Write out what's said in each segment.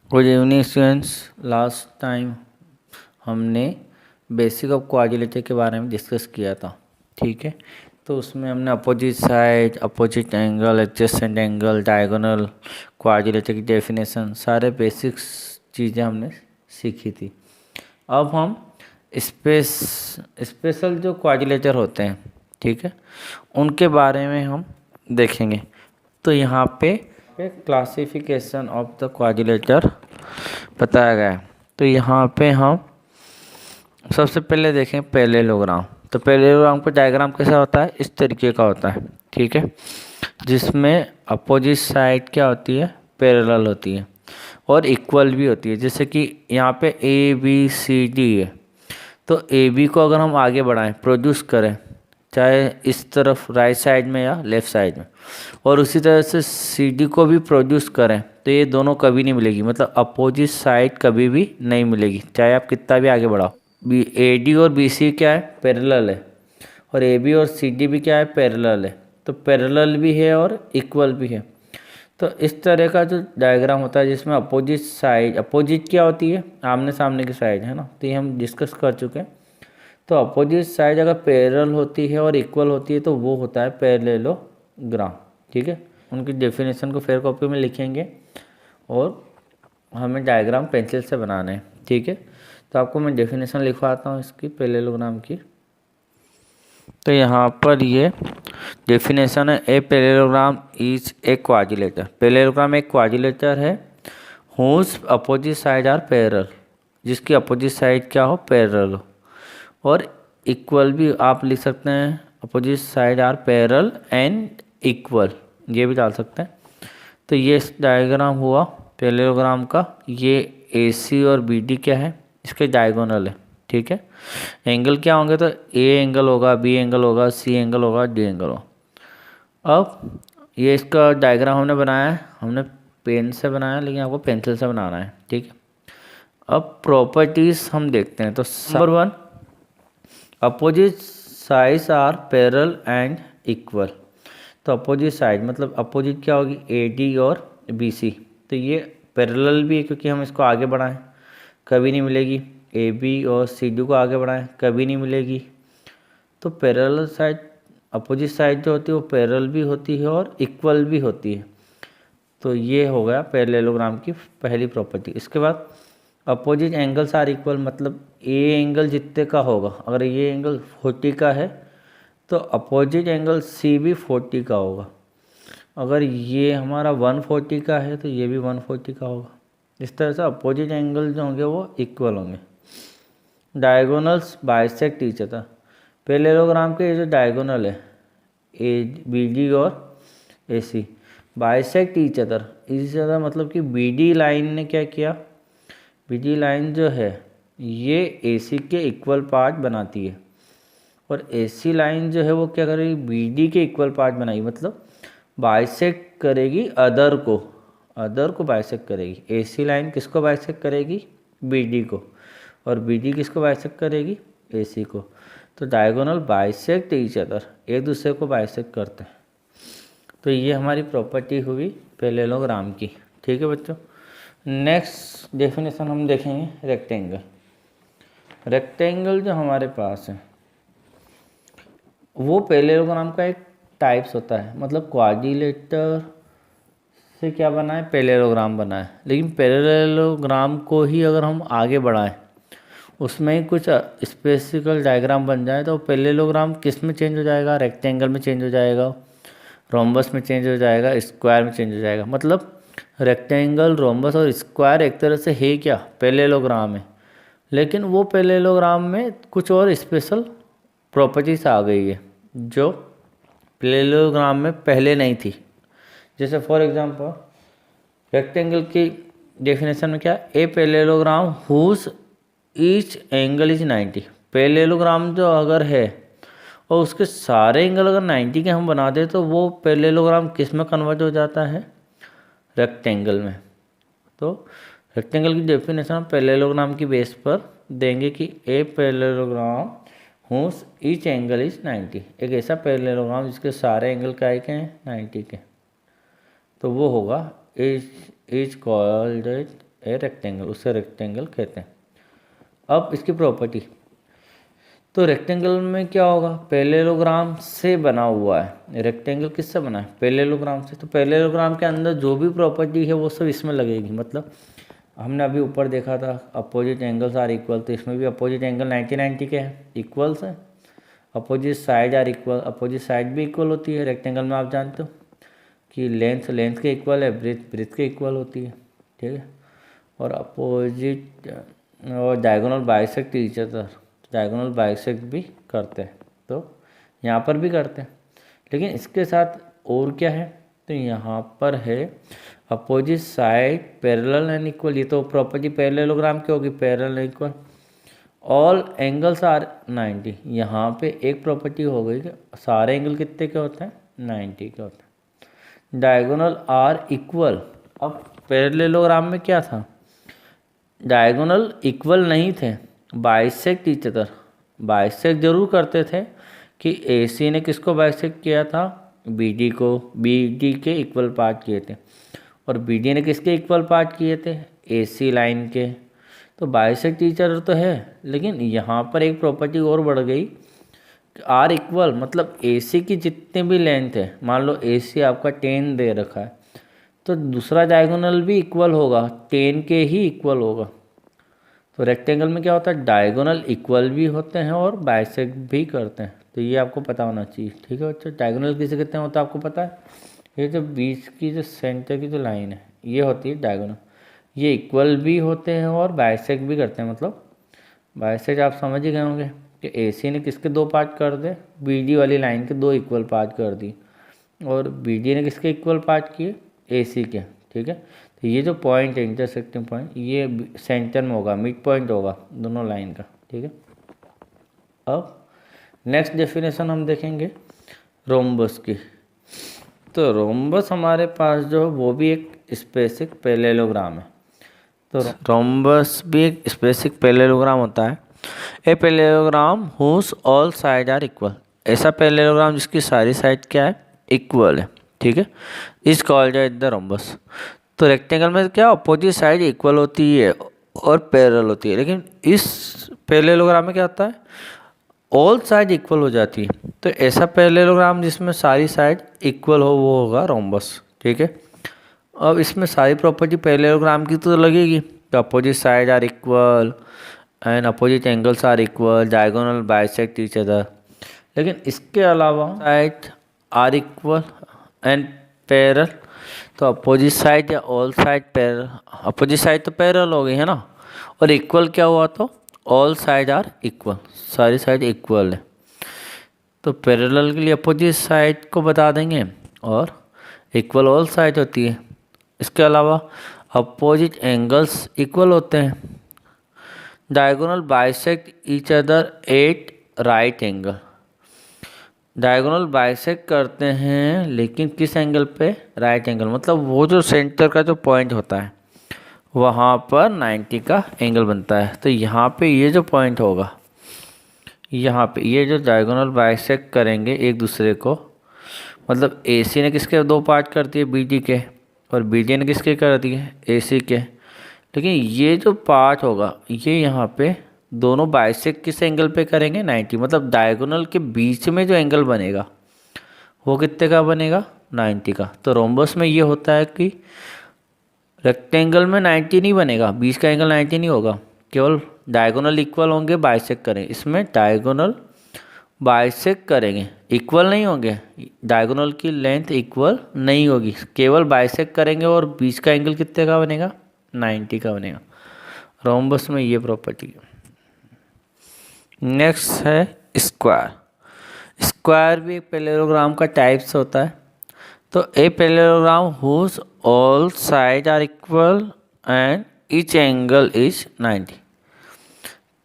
Good evening students. Last time हमने basic of quadrilateral के बारे में डिस्कस किया था, ठीक है। तो उसमें हमने opposite side, opposite angle, adjacent angle, diagonal, quadrilateral की डेफिनेशन, सारे बेसिक्स चीज़ें हमने सीखी थी। अब हम स्पेशल जो क्वाड्रिलेटरल होते हैं, ठीक है, उनके बारे में हम देखेंगे। तो यहाँ पे क्लासिफिकेशन ऑफ द क्वाड्रिलेटरल बताया गया है। तो यहाँ पे हम सबसे पहले देखें पैरेललोग्राम। तो पैरेललोग्राम का डायग्राम कैसा होता है, इस तरीके का होता है, ठीक है, जिसमें अपोजिट साइड क्या होती है, पैरेलल होती है और इक्वल भी होती है। जैसे कि यहाँ पे ए बी सी डी है, तो ए बी को अगर हम आगे बढ़ाएं, प्रोड्यूस करें, चाहे इस तरफ राइट साइड में या लेफ़्ट साइड में, और उसी तरह से सी डी को भी प्रोड्यूस करें, तो ये दोनों कभी नहीं मिलेगी, मतलब अपोजिट साइड कभी भी नहीं मिलेगी, चाहे आप कितना भी आगे बढ़ाओ। बी ए डी और बी सी क्या है, पैरेलल है, और ए बी और सी डी भी क्या है, पैरेलल है। तो पैरेलल भी है और इक्वल भी है। तो इस तरह का जो डायग्राम होता है जिसमें अपोजिट साइड, अपोजिट क्या होती है, आमने सामने की साइड, है ना, तो ये हम डिस्कस कर चुके हैं। तो अपोजिट साइड अगर पैरेलल होती है और इक्वल होती है तो वो होता है पैरेललोग्राम, ठीक है। उनकी डेफिनेशन को फेयर कॉपी में लिखेंगे और हमें डायग्राम पेंसिल से बनाना है, ठीक है। तो आपको मैं डेफिनेशन लिखवाता हूँ इसकी पैरेललोग्राम की। तो यहाँ पर ये डेफिनेशन है, a parallelogram is a quadrilateral. Parallelogram एक क्वाड्रिलेटरल है whose opposite side are parallel, जिसकी अपोजिट साइड क्या हो, पैरेलल हो, और इक्वल भी आप लिख सकते हैं, opposite side are parallel and equal, ये भी डाल सकते हैं। तो ये डायग्राम हुआ पैरेललोग्राम का। ये ए सी और बी डी क्या है, इसके डायगोनल है, ठीक है। एंगल क्या होंगे, तो ए एंगल होगा, बी एंगल होगा, सी एंगल होगा, डी एंगल होगा। अब ये इसका डायग्राम हमने बनाया है, हमने पेन से बनाया, लेकिन आपको पेंसिल से बनाना है, ठीक है। अब प्रॉपर्टीज हम देखते हैं। तो number 1, opposite sides are parallel and equal. तो अपोजिट साइड मतलब अपोजिट क्या होगी, ए डी और बी सी, तो ये पैरेलल भी है क्योंकि हम इसको आगे बढ़ाएं कभी नहीं मिलेगी, ए बी और सी डी को आगे बढ़ाएं कभी नहीं मिलेगी। तो पैरेलल साइड, अपोजिट साइड जो होती है वो पैरेलल भी होती है और इक्वल भी होती है। तो ये हो गया पैरेललोग्राम की पहली प्रॉपर्टी। इसके बाद अपोजिट एंगल्स आर इक्वल, मतलब ए एंगल जितने का होगा, अगर ये एंगल 40 का है तो अपोजिट एंगल सी भी 40 का होगा। अगर ये हमारा 140 का है तो ये भी 140 का होगा। इस तरह से अपोजिट एंगल जो होंगे वो इक्वल होंगे। Diagonals bisect each other. Parallelogram के जो डायगोनल है ए बी डी और ए सी बाइसेक्ट ईच अदर। मतलब कि बी डी लाइन ने क्या किया, बी डी लाइन जो है ये ए सी के इक्वल पार्ट बनाती है, और ए सी लाइन जो है वो क्या करेगी, बी डी के इक्वल पार्ट बनाएगी, मतलब बाइसेक्ट करेगी अदर को, अदर को बाइसेक्ट करेगी। ए सी लाइन किसको बाइसेक्ट करेगी, बी डी को, और बी डी किसको बाइसेक्ट करेगी, ए सी को। तो डायगोनल बाइसेक्ट ईच अदर, एक दूसरे को बाइसेक्ट करते हैं। तो ये हमारी प्रॉपर्टी हुई पैरेललोग्राम की, ठीक है बच्चों। नेक्स्ट डेफिनेशन हम देखेंगे रेक्टेंगल। रेक्टेंगल जो हमारे पास है वो पैरेललोग्राम का एक टाइप्स होता है, मतलब क्वाड्रिलेटर से क्या बना है, पैरेललोग्राम बना है। लेकिन पैरेललोग्राम को ही अगर हम आगे बढ़ाएं, उसमें ही कुछ स्पेसिफिकल डायग्राम बन जाए, तो पैरेललोग्राम किस में चेंज हो जाएगा, रेक्टेंगल में चेंज हो जाएगा, रोम्बस में चेंज हो जाएगा, स्क्वायर में चेंज हो जाएगा। मतलब रेक्टेंगल, रोम्बस और स्क्वायर एक तरह से है क्या, पैरेललोग्राम है, लेकिन वो पैरेललोग्राम में कुछ और स्पेशल प्रॉपर्टीज आ गई है जो पैरेललोग्राम में पहले नहीं थी। जैसे फॉर एग्जांपल रेक्टेंगल की डेफिनेशन में क्या, a parallelogram whose each angle is 90। Parallelogram जो अगर है और उसके सारे एंगल अगर 90 के हम बना दें तो वो पैरेललोग्राम किस में कन्वर्ट हो जाता है, रेक्टेंगल में। तो रेक्टेंगल की डेफिनेशन हम पैरेललोग्राम की बेस पर देंगे कि a parallelogram whose each angle is 90, एक ऐसा पैरेललोग्राम जिसके सारे एंगल क्या के हैं, 90 के। तो वो होगा इज कॉल्ड ए रेक्टेंगल, उसे रेक्टेंगल कहते हैं। अब इसकी प्रॉपर्टी, तो रेक्टेंगल में क्या होगा, पैरेललोग्राम से बना हुआ है। रेक्टेंगल किससे बना है, पैरेललोग्राम से। तो पैरेललोग्राम के अंदर जो भी प्रॉपर्टी है वो सब इसमें लगेगी। मतलब हमने अभी ऊपर देखा था अपोजिट एंगल्स आर इक्वल, तो इसमें भी अपोजिट एंगल 90-90 के हैं, इक्वल्स हैं। Opposite side are equal, opposite side भी इक्वल होती है रेक्टेंगल में। आप जानते हो कि लेंथ के इक्वल है, ब्रेथ के इक्वल होती है, ठीक है। और अपोजिट और diagonal bisect each other, diagonal bisect भी करते हैं, तो यहाँ पर भी करते हैं। लेकिन इसके साथ और क्या है, तो यहाँ पर है opposite side parallel and equal. ये तो प्रॉपर्टी पैरेललोग्राम की होगी, parallel and equal. All angles are 90, यहाँ पे एक प्रॉपर्टी हो गई कि सारे एंगल कितने के होते हैं, 90 के होते हैं। डायगोनल आर इक्वल, अब पैरेललोग्राम में क्या था, डायगोनल इक्वल नहीं थे, बाइसेक्ट ईच अदर। बाइसेक्ट जरूर करते थे कि AC ने किसको बाइसेक्ट किया था, BD को, BD के इक्वल पार्ट किए थे, और BD ने किसके इक्वल पार्ट किए थे, AC लाइन के। तो बाइसेक्ट ईच अदर तो है, लेकिन यहाँ पर एक प्रॉपर्टी और बढ़ गई, आर इक्वल, मतलब AC की जितने भी लेंथ है, मान लो AC आपका 10 दे रखा है, तो दूसरा डायगोनल भी इक्वल होगा, 10 के ही इक्वल होगा। तो रेक्टेंगल में क्या होता है, डायगोनल इक्वल भी होते हैं और बाइसेक्ट भी करते हैं, तो ये आपको पता होना चाहिए, ठीक है बच्चों। डायगोनल किसे कहते हैं होता है आपको पता है, ये जो बीच की जो सेंटर की जो लाइन है ये होती है डायगोनल। ये इक्वल भी होते हैं और बाइसेक्ट भी करते हैं। मतलब बाइसेक्ट आप समझ ही गए होंगे कि AC ने किसके 2 पार्ट कर दे, BD वाली लाइन के 2 इक्वल पार्ट कर दी, और BD ने किसके इक्वल पार्ट किए, AC के, ठीक है। तो ये जो पॉइंट है इंटरसेक्टिंग पॉइंट, ये सेंटर में होगा, मिड पॉइंट होगा दोनों लाइन का, ठीक है। अब नेक्स्ट डेफिनेशन हम देखेंगे रोम्बस की। तो रोम्बस हमारे पास जो है वो भी एक स्पेसिफिक पैरेललोग्राम है। तो रोम्बस भी एक स्पेसिफिक पैरेललोग्राम होता है। A parallelogram whose all side are equal, ऐसा पैरेललोग्राम जिसकी सारी साइड क्या है, इक्वल है, ठीक है, इज कॉल्ड द रोम्बस। तो रेक्टेंगल में क्या अपोजिट साइड इक्वल होती है और पैरेलल होती है, लेकिन इस पैरेललोग्राम में क्या होता है, ऑल साइड इक्वल हो जाती है। तो ऐसा पैरेललोग्राम जिसमें सारी साइड इक्वल हो वो होगा रोम्बस, ठीक है। अब इसमें सारी प्रॉपर्टी पैरेललोग्राम की तो लगेगी, तो opposite side are equal and opposite angles are equal, diagonal bisect each other. लेकिन इसके अलावा side are equal and parallel, तो अपोजिट साइड या all side parallel, opposite side तो पैरेलल हो गई है ना, और इक्वल क्या हुआ, तो ऑल साइड आर इक्वल, सारी साइड इक्वल है। तो पैरेलल के लिए अपोजिट साइड को बता देंगे और इक्वल ऑल साइड होती है। इसके अलावा अपोजिट एंगल्स इक्वल होते हैं। Diagonal bisect each other at right angle, diagonal bisect करते हैं लेकिन किस एंगल पे, राइट एंगल, मतलब वो जो सेंटर का जो पॉइंट होता है वहाँ पर 90 का एंगल बनता है। तो यहाँ पे ये जो पॉइंट होगा, यहाँ पे ये जो डायगोनल बाइसेक्ट करेंगे एक दूसरे को, मतलब AC ने किसके 2 पार्ट कर दिए, BD के, और BD ने किसके कर दिए, AC के। लेकिन ये जो पार्ट होगा ये यहाँ पे दोनों बाइसेक्ट किस एंगल पे करेंगे, 90, मतलब डायगोनल के बीच में जो एंगल बनेगा वो कितने का बनेगा, 90 का। तो रोम्बस में ये होता है कि रेक्टेंगल में 90 नहीं बनेगा, बीच का एंगल 90 नहीं होगा, केवल डायगोनल इक्वल होंगे, बाइसेक्ट करेंगे। इसमें डायगोनल बाइसेक्ट करेंगे, इक्वल नहीं होंगे, डायगोनल की लेंथ इक्वल नहीं होगी, केवल बाइसेक्ट करेंगे और बीच का एंगल कितने का बनेगा, 90 का बनेगा। रोम्बस में ये प्रॉपर्टी है। नेक्स्ट है स्क्वायर। स्क्वायर भी एक पैरेललोग्राम का टाइप्स होता है। तो a parallelogram whose all side are equal and each angle is 90।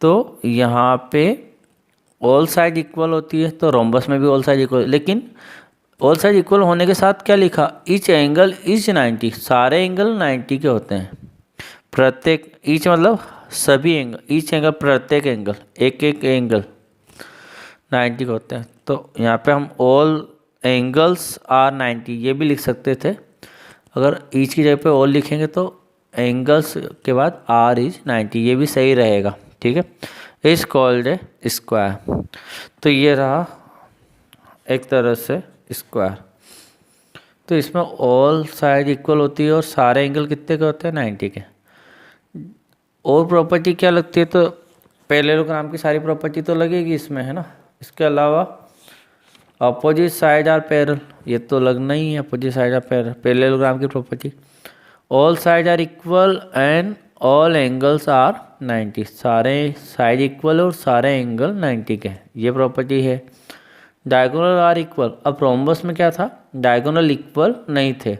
तो यहाँ पे ऑल साइड इक्वल होती है, तो रोम्बस में भी ऑल साइड इक्वल, लेकिन ऑल साइड इक्वल होने के साथ क्या लिखा, ईच एंगल इज 90, सारे एंगल 90 के होते हैं। प्रत्येक, ईच मतलब सभी एंगल, ईच एंगल प्रत्येक एंगल, एक एक एंगल 90 के होते हैं। तो यहाँ पे हम ऑल एंगल्स आर 90 ये भी लिख सकते थे, अगर ईच की जगह पे ऑल लिखेंगे तो एंगल्स के बाद आर इज 90, ये भी सही रहेगा, ठीक है। Is called a square. तो ये रहा एक तरह से स्क्वायर। तो इसमें ऑल साइड इक्वल होती है और सारे एंगल कितने के होते हैं, 90 के। और प्रॉपर्टी क्या लगती है, तो पैरेललोग्राम की सारी प्रॉपर्टी तो लगेगी इसमें, है ना। इसके अलावा अपोजिट साइड आर पैरेलल, ये तो लगना ही है, opposite side are parallel, parallelogram की property. All side are equal and all angles are 90, सारे साइड इक्वल और सारे एंगल 90 के, ये प्रॉपर्टी है। डायगोनल आर इक्वल, अब रोम्बस में क्या था, डायगोनल इक्वल नहीं थे,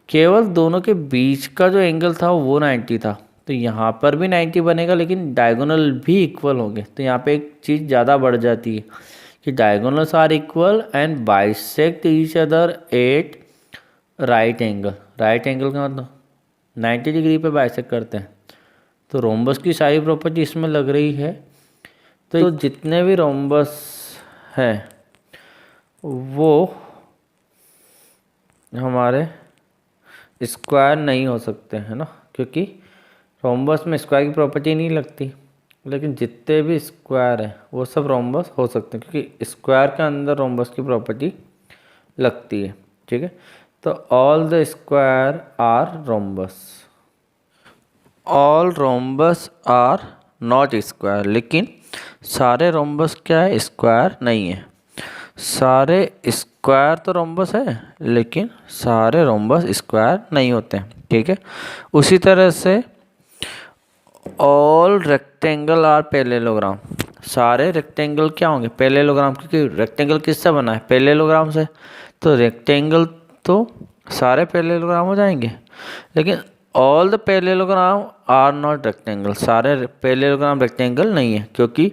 केवल दोनों के बीच का जो एंगल था वो 90 था। तो यहाँ पर भी 90 बनेगा, लेकिन डायगोनल भी इक्वल होंगे। तो यहाँ पे एक चीज़ ज़्यादा बढ़ जाती है कि diagonals are equal and bisect each other at right angle. Right angle का मतलब 90 डिग्री पे बाइसेक्ट करते हैं। तो रोम्बस की सारी प्रॉपर्टी इसमें लग रही है। तो जितने भी रोम्बस हैं वो हमारे स्क्वायर नहीं हो सकते, है ना, क्योंकि रोम्बस में स्क्वायर की प्रॉपर्टी नहीं लगती। लेकिन जितने भी स्क्वायर हैं वो सब रोम्बस हो सकते हैं, क्योंकि स्क्वायर के अंदर रोम्बस की प्रॉपर्टी लगती है, ठीक है। तो all the square are rhombus, all rhombus are not square, लेकिन सारे रोम्बस क्या है, स्क्वायर नहीं है। सारे स्क्वायर तो रोम्बस है, लेकिन सारे रोम्बस स्क्वायर नहीं होते हैं, ठीक है। उसी तरह से ऑल रेक्टेंगल आर पैरेललोग्राम, सारे रेक्टेंगल क्या होंगे, पैरेललोग्राम, क्योंकि रेक्टेंगल किससे बना है, पैरेललोग्राम से। तो रेक्टेंगल तो सारे पैरेललोग्राम हो जाएंगे, लेकिन all the parallelogram are not rectangle, सारे पैरेललोग्राम रेक्टेंगल नहीं है, क्योंकि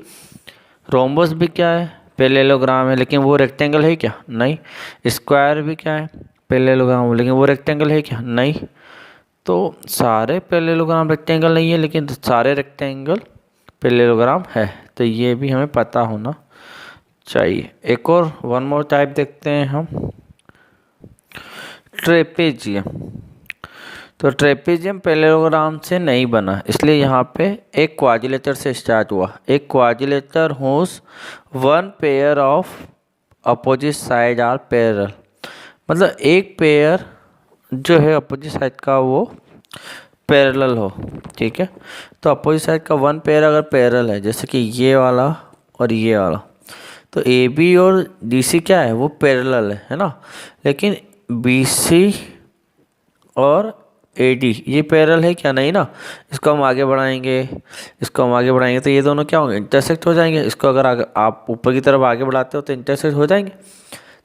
रोम्बस भी क्या है, पैरेललोग्राम है, लेकिन वो रेक्टेंगल है क्या, नहीं। स्क्वायर भी क्या है, पैरेललोग्राम, लेकिन वो रेक्टेंगल है क्या, नहीं। तो सारे पैरेललोग्राम रेक्टेंगल नहीं है, लेकिन सारे रेक्टेंगल पैरेललोग्राम है। तो ये भी हमें पता होना चाहिए। एक और वन मोर टाइप देखते हैं हम, ट्रेपेजियम। तो ट्रेपेजियम पैरेललोग्राम से नहीं बना, इसलिए यहाँ पे एक क्वाड्रिलेटर से स्टार्ट हुआ। एक quadrilateral whose one pair of opposite side are parallel, मतलब एक पेयर जो है अपोजिट साइड का वो पैरेलल हो, ठीक है। तो अपोजिट साइड का वन पेयर अगर पैरेलल है, जैसे कि ये वाला और ये वाला, तो ए बी और डी सी क्या है, वो पैरेलल है ना। लेकिन बी सी और ए डी ये पैरेलल है क्या, नहीं ना। इसको हम आगे बढ़ाएंगे, इसको हम आगे बढ़ाएंगे, तो ये दोनों क्या होंगे, इंटरसेक्ट हो जाएंगे। इसको अगर आप ऊपर की तरफ आगे बढ़ाते हो तो इंटरसेक्ट हो जाएंगे।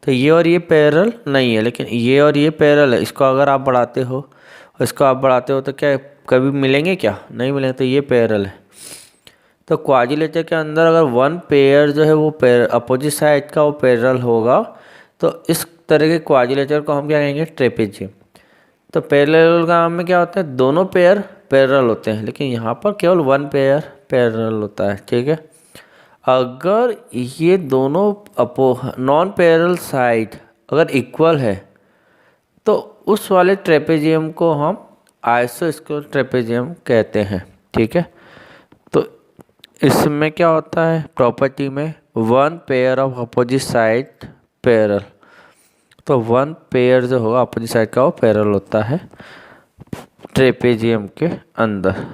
तो ये और ये पैरेलल नहीं है, लेकिन ये और ये पैरेलल है। इसको अगर आप बढ़ाते हो और इसको आप बढ़ाते हो तो क्या कभी मिलेंगे, क्या नहीं मिलेंगे। तो ये पैरेलल है। तो क्वाड्रिलेटर के अंदर अगर वन पेयर जो है वो अपोजिट साइड का वो पैरेलल होगा, तो इस तरह के क्वाड्रिलेटर को हम क्या कहेंगे, ट्रेपेजियम। तो पैरेललोग्राम में क्या होता है, दोनों पेयर पैरेलल होते हैं, लेकिन यहाँ पर केवल वन पेयर पैरेलल होता है, ठीक है। अगर ये दोनों नॉन पैरेलल साइड अगर इक्वल है, तो उस वाले ट्रेपेजियम को हम आइसोस्केल ट्रेपेजियम कहते हैं, ठीक है। तो इसमें क्या होता है, प्रॉपर्टी में one pair of opposite side parallel, तो वन पेयर जो होगा अपोजिट साइड का वो पैरेलल होता है ट्रेपेजियम के अंदर।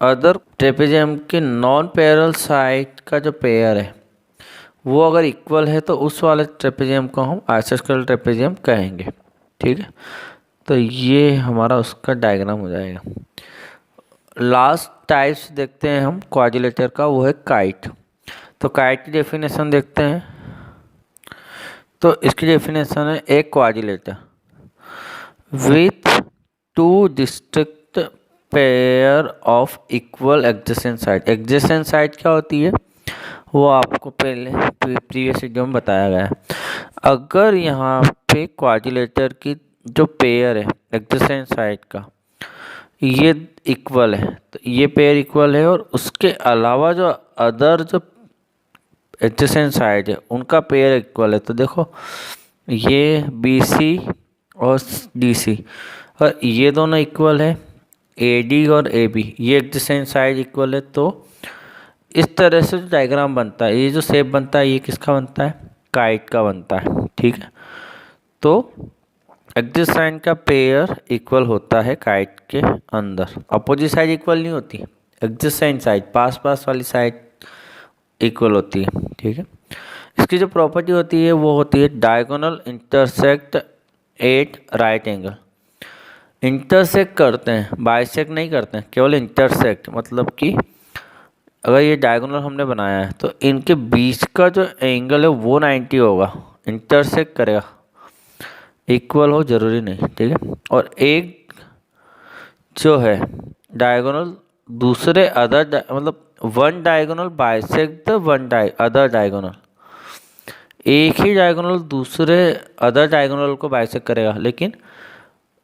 अदर ट्रेपेजियम के नॉन पैरेलल साइड का जो पेयर है वो अगर इक्वल है, तो उस वाले ट्रेपेजियम को हम आइसोस्केल ट्रेपेजियम कहेंगे, ठीक है। तो ये हमारा उसका डायग्राम हो जाएगा। लास्ट टाइप्स देखते हैं हम क्वाड्रिलेटर का, वो है काइट। तो काइट की डेफिनेशन देखते हैं। तो इसकी डेफिनेशन है, एक quadrilateral with two distinct pair of equal adjacent side. Adjacent side क्या होती है, वो आपको पहले प्रीवियस वीडियो में बताया गया है। अगर यहाँ पे क्वाड्रिलेटर की जो पेयर है एडजेसेंट साइड का ये इक्वल है, तो ये पेयर इक्वल है, और उसके अलावा जो अदर जो एडजेसेंट साइड है उनका पेयर इक्वल है। तो देखो ये बी सी और डी सी, और ये दोनों इक्वल है, AD और AB ये एडजेसेंट साइड इक्वल है, तो इस तरह से जो डायग्राम बनता है, ये जो शेप बनता है, ये किसका बनता है? काइट का बनता है। ठीक है, तो एडजेसेंट का पेयर इक्वल होता है काइट के अंदर। अपोजिट साइड इक्वल नहीं होती, एडजेसेंट साइड, पास पास वाली साइड इक्वल होती है। ठीक है, इसकी जो प्रॉपर्टी होती है वो होती है diagonal intersect at right angle. Intersect करते हैं, बाइसेक्ट नहीं करते हैं, केवल इंटरसेक्ट, मतलब कि अगर ये डायगोनल हमने बनाया है तो इनके बीच का जो एंगल है वो 90 होगा। इंटरसेक्ट करेगा, इक्वल हो जरूरी नहीं। ठीक है, और एक जो है डायगोनल दूसरे अदर मतलब one diagonal bisect the one other diagonal, एक ही डायगोनल दूसरे अदर डायगोनल को बाइसेक्ट करेगा, लेकिन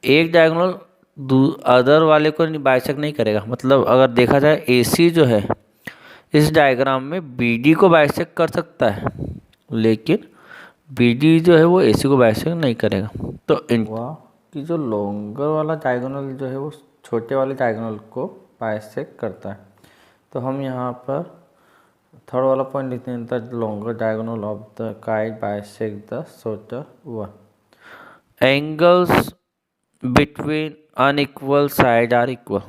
एक डायगोनल अदर वाले को बाइसेक्ट नहीं करेगा। मतलब अगर देखा जाए AC जो है इस डायग्राम में BD को बाइसेक्ट कर सकता है, लेकिन BD जो है वो AC को बाइसेक्ट नहीं करेगा। तो कि जो लॉन्गर वाला डायगोनल जो है वो छोटे वाले डायगोनल को बाइसेक्ट करता है। तो हम यहाँ पर थर्ड वाला पॉइंट लिखते हैं, the longer diagonal of the kite bisect the shorter one. Angles between unequal side are equal,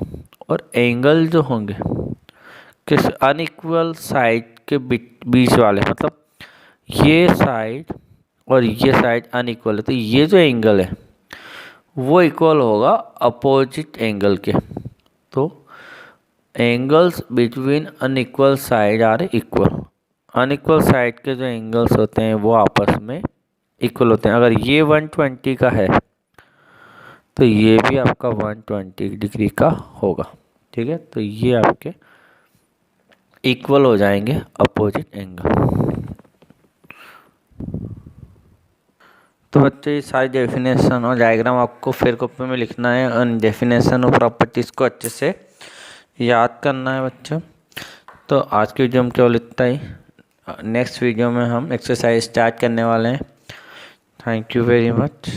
और एंगल जो होंगे किस अनइक्वल साइड के बीच वाले, मतलब ये साइड और ये साइड अनइक्वल है, तो ये जो एंगल है वो इक्वल होगा अपोजिट एंगल के। तो angles between unequal side are equal, unequal side के जो एंगल्स होते हैं वो आपस में इक्वल होते हैं। अगर ये 120 का है तो ये भी आपका 120 डिग्री का होगा। ठीक है, तो ये आपके इक्वल हो जाएंगे अपोजिट एंगल। तो बच्चे ये सारी डेफिनेशन और डायग्राम आपको फिर कॉपी में लिखना है, और डेफिनेशन और प्रॉपर्टीज़ को अच्छे से याद करना है बच्चों। तो आज की वीडियो में केवल इतना ही, नेक्स्ट वीडियो में हम एक्सरसाइज स्टार्ट करने वाले हैं। Thank you very much.